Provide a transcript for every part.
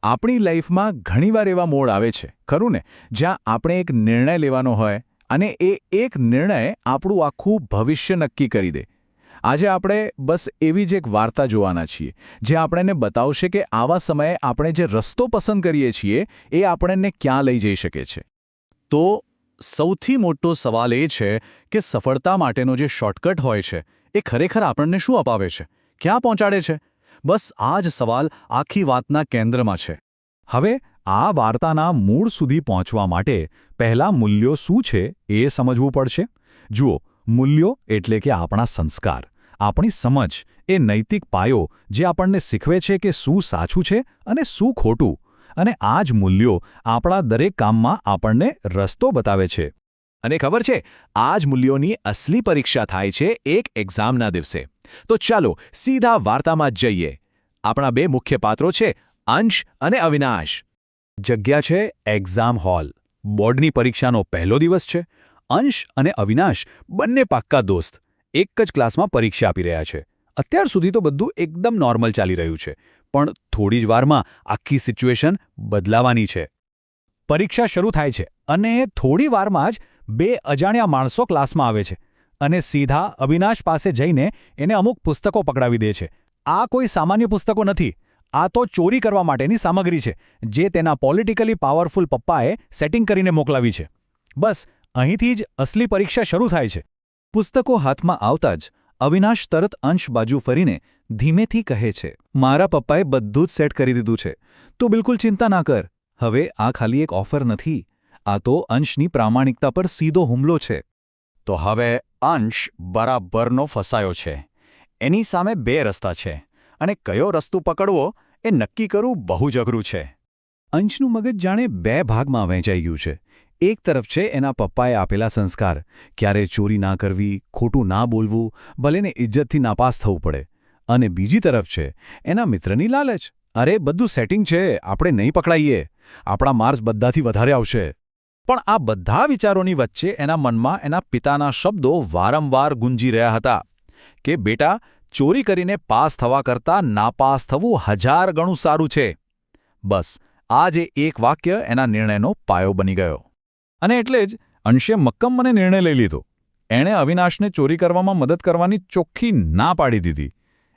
આપણી લાઈફમાં ઘણીવાર એવા મોડ આવે છે ખરું ને, જ્યાં આપણે એક નિર્ણય લેવાનો હોય અને એ એક નિર્ણય આપણું આખું ભવિષ્ય નક્કી કરી દે. આજે આપણે બસ એવી જ એક વાર્તા જોવાના છીએ જે આપણને બતાવશે કે આવા સમયે આપણે જે રસ્તો પસંદ કરીએ છીએ એ આપણને ક્યાં લઈ જઈ શકે છે. તો સૌથી મોટો સવાલ એ છે કે સફળતા માટેનો જે શોર્ટકટ હોય છે એ ખરેખર આપણને શું અપાવે છે, ક્યાં પહોંચાડે છે? બસ આ જ સવાલ આખી વાતના કેન્દ્રમાં છે. હવે આ વાર્તાના મૂળ સુધી પહોંચવા માટે પહેલા મૂલ્યો શું છે એ સમજવું પડશે. જુઓ, મૂલ્યો એટલે કે આપણા સંસ્કાર, આપણી સમજ, એ નૈતિક પાયો જે આપણને શીખવે છે કે શું સાચું છે અને શું ખોટું. અને આ જ મૂલ્યો આપણા દરેક કામમાં આપણને રસ્તો બતાવે છે. અને ખબર છે, આ જ મૂલ્યોની અસલી પરીક્ષા થાય છે એક એક્ઝામના દિવસે. તો ચાલો સીધા વાર્તામાં જ જઈએ. આપણા બે મુખ્ય પાત્રો છે અંશ અને અવિનાશ. જગ્યા છે એક્ઝામ હોલ. બોર્ડની પરીક્ષાનો પહેલો દિવસ છે. અંશ અને અવિનાશ બંને પાક્કા દોસ્ત એક જ ક્લાસમાં પરીક્ષા આપી રહ્યા છે. અત્યાર સુધી તો બધું એકદમ નોર્મલ ચાલી રહ્યું છે, પણ થોડી જ વારમાં આખી સિચ્યુએશન બદલાવાની છે. પરીક્ષા શરૂ થાય છે અને થોડી વારમાં જ બે અજાણ્યા માણસો ક્લાસમાં આવે છે અને સીધા અવિનાશ પાસે જઈને એને અમુક પુસ્તકો પકડાવી દે છે. આ કોઈ સામાન્ય પુસ્તકો નથી. આ તો ચોરી કરવા માટેની સામગ્રી છે જે તેના પોલિટિકલી પાવરફુલ પપ્પાએ સેટિંગ કરીને મોકલાવી છે. બસ અહીંથી જ અસલી પરીક્ષા શરૂ થાય છે. પુસ્તકો હાથમાં આવતા જ અવિનાશ તરત અંશ બાજુ ફરીને ધીમેથી કહે છે, મારા પપ્પાએ બધું જ સેટ કરી દીધું છે, તું બિલકુલ ચિંતા ના કર. હવે આ ખાલી એક ઓફર નથી, આ તો અંશની પ્રામાણિકતા પર સીધો હુમલો છે. તો હવે અંશ બરાબરનો ફસાયો છે. એની સામે બે રસ્તા છે અને કયો રસ્તો પકડવો એ નક્કી કરવું બહુ જ અઘરું છે. અંશનું મગજ જાણે બે ભાગમાં વહેંચાઈ ગયું છે. એક તરફ છે એના પપ્પાએ આપેલા સંસ્કાર, ક્યારેય ચોરી ના કરવી, ખોટું ના બોલવું, ભલેને ઇજ્જતથી નાપાસ થવું પડે. અને બીજી તરફ છે એના મિત્રની લાલચ, અરે બધું સેટિંગ છે, આપણે નહીં પકડાઈએ, આપણા માર્ક્સ બધાથી વધારે આવશે. પણ આ બધા વિચારોની વચ્ચે એના મનમાં એના પિતાના શબ્દો વારંવાર ગુંજી રહ્યા હતા કે બેટા, ચોરી કરીને પાસ થવા કરતાં નાપાસ થવું 1000 ગણું સારું છે. બસ આ જે એક વાક્ય એના નિર્ણયનો પાયો બની ગયો. અને એટલે જ અંશે મક્કમ મને નિર્ણય લઈ લીધો. એણે અવિનાશને ચોરી કરવામાં મદદ કરવાની ચોખ્ખી ના પાડી દીધી.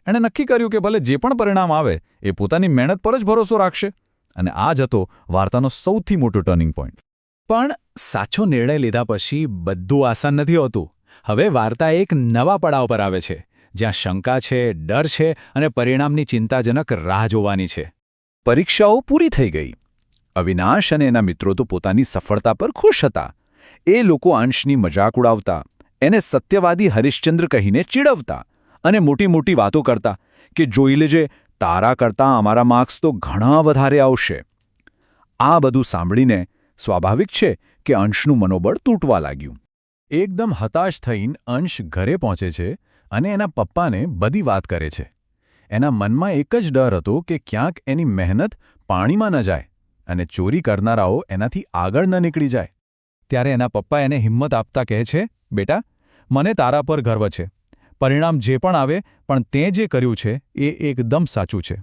એણે નક્કી કર્યું કે ભલે જે પણ પરિણામ આવે એ પોતાની મહેનત પર જ ભરોસો રાખશે. અને આ જ હતો વાર્તાનો સૌથી મોટો ટર્નિંગ પોઈન્ટ. પણ સાચો નિર્ણય લીધા પછી બધું આસાન નથી હોતું. હવે વાર્તા એક નવા પડાવ પર આવે છે, જ્યાં શંકા છે, ડર છે અને પરિણામની ચિંતાજનક રાહ જોવાની છે. પરીક્ષાઓ પૂરી થઈ ગઈ. અવિનાશ અને એના મિત્રો તો પોતાની સફળતા પર ખુશ હતા. એ લોકો અંશની મજાક ઉડાવતા, એને સત્યવાદી હરિશ્ચંદ્ર કહીને ચીડવતા અને મોટી મોટી વાતો કરતા કે જોઈ લેજે, તારા કરતાં અમારા માર્ક્સ તો ઘણા વધારે આવશે. આ બધું સાંભળીને સ્વાભાવિક છે કે અંશનું મનોબળ તૂટવા લાગ્યું. એકદમ હતાશ થઈને અંશ ઘરે પહોંચે છે અને એના પપ્પાને બધી વાત કરે છે. એના મનમાં એક જ ડર હતો કે ક્યાંક એની મહેનત પાણીમાં ન જાય અને ચોરી કરનારાઓ એનાથી આગળ ન નીકળી જાય. ત્યારે એના પપ્પા એને હિંમત આપતા કહે છે, બેટા, મને તારા પર ગર્વ છે. પરિણામ જે પણ આવે, પણ તે જે કર્યું છે એ એકદમ સાચું છે.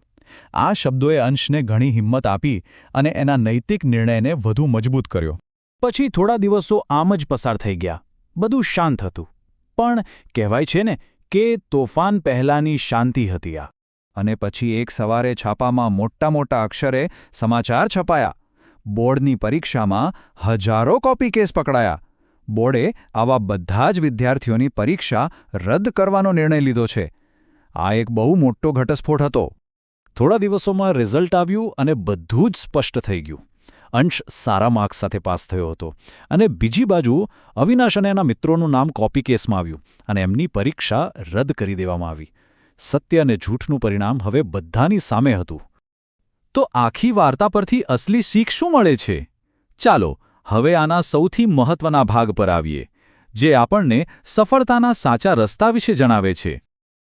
આ શબ્દોએ અંશને ઘણી હિંમત આપી અને એના નૈતિક નિર્ણયને વધુ મજબૂત કર્યો. પછી થોડા દિવસો આમ જ પસાર થઈ ગયા. બધું શાંત હતું. પણ કહેવાય છે ને કે તોફાન પહેલાંની શાંતિ હતી આ. અને પછી એક સવારે છાપામાં મોટા મોટા અક્ષરે સમાચાર છપાયા. બોર્ડની પરીક્ષામાં 1000 કોપી કેસ પકડાયા. બોર્ડે આવા બધા જ વિદ્યાર્થીઓની પરીક્ષા રદ કરવાનો નિર્ણય લીધો છે. આ એક બહુ મોટો ઘટસ્ફોટ હતો. થોડા દિવસોમાં રિઝલ્ટ આવ્યું અને બધું જ સ્પષ્ટ થઈ ગયું. અંશ સારા માર્ક્સ સાથે પાસ થયો હતો અને બીજી બાજુ અવિનાશ અને એના મિત્રોનું નામ કોપી કેસમાં આવ્યું અને એમની પરીક્ષા રદ કરી દેવામાં આવી. સત્ય અને જૂઠનું પરિણામ હવે બધાની સામે હતું. તો આખી વાર્તા પરથી અસલી શીખ શું મળે છે? ચાલો હવે આના સૌથી મહત્વના ભાગ પર આવીએ, જે આપણને સફળતાના સાચા રસ્તા વિશે જણાવે છે.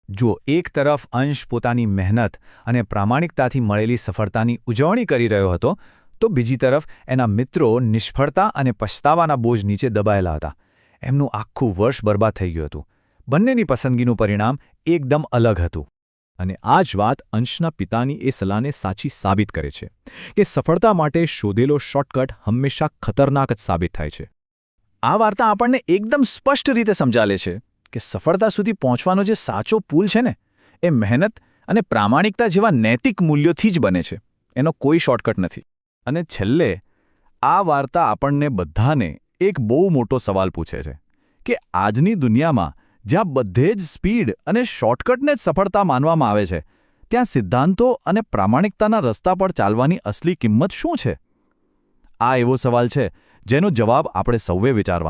જો એક તરફ અંશ પોતાની મહેનત અને પ્રામાણિકતાથી મળેલી સફળતાની ઉજવણી કરી રહ્યો હતો, તો બીજી તરફ એના મિત્રો નિષ્ફળતા અને પછતાવાના બોજ નીચે દબાયેલા હતા. એમનું આખું વર્ષ બરબાદ થઈ ગયું હતું. બંનેની પસંદગીનું પરિણામ એકદમ અલગ હતું. અને આ જ વાત અંશના પિતાની એ સલાહને સાચી સાબિત કરે છે કે સફળતા માટે શોધેલો શોર્ટકટ હંમેશા ખતરનાક જ સાબિત થાય છે. આ વાર્તા આપણને એકદમ સ્પષ્ટ રીતે સમજાવે છે કે સફળતા સુધી પહોંચવાનો જે સાચો પુલ છે ને એ મહેનત અને પ્રામાણિકતા જેવા નૈતિક મૂલ્યોથી જ બને છે. એનો કોઈ શોર્ટકટ નથી. અને છેલ્લે આ વાર્તા આપણને બધાને એક બહુ મોટો સવાલ પૂછે છે કે આજની દુનિયામાં જ્યાં બધે જ સ્પીડ અને શોર્ટકટને જ સફળતા માનવામાં આવે છે, ત્યાં સિદ્ધાંતો અને પ્રામાણિકતાના રસ્તા પર ચાલવાની અસલી કિંમત શું છે? આ એવો સવાલ છે જેનો જવાબ આપણે સૌએ વિચારવાનો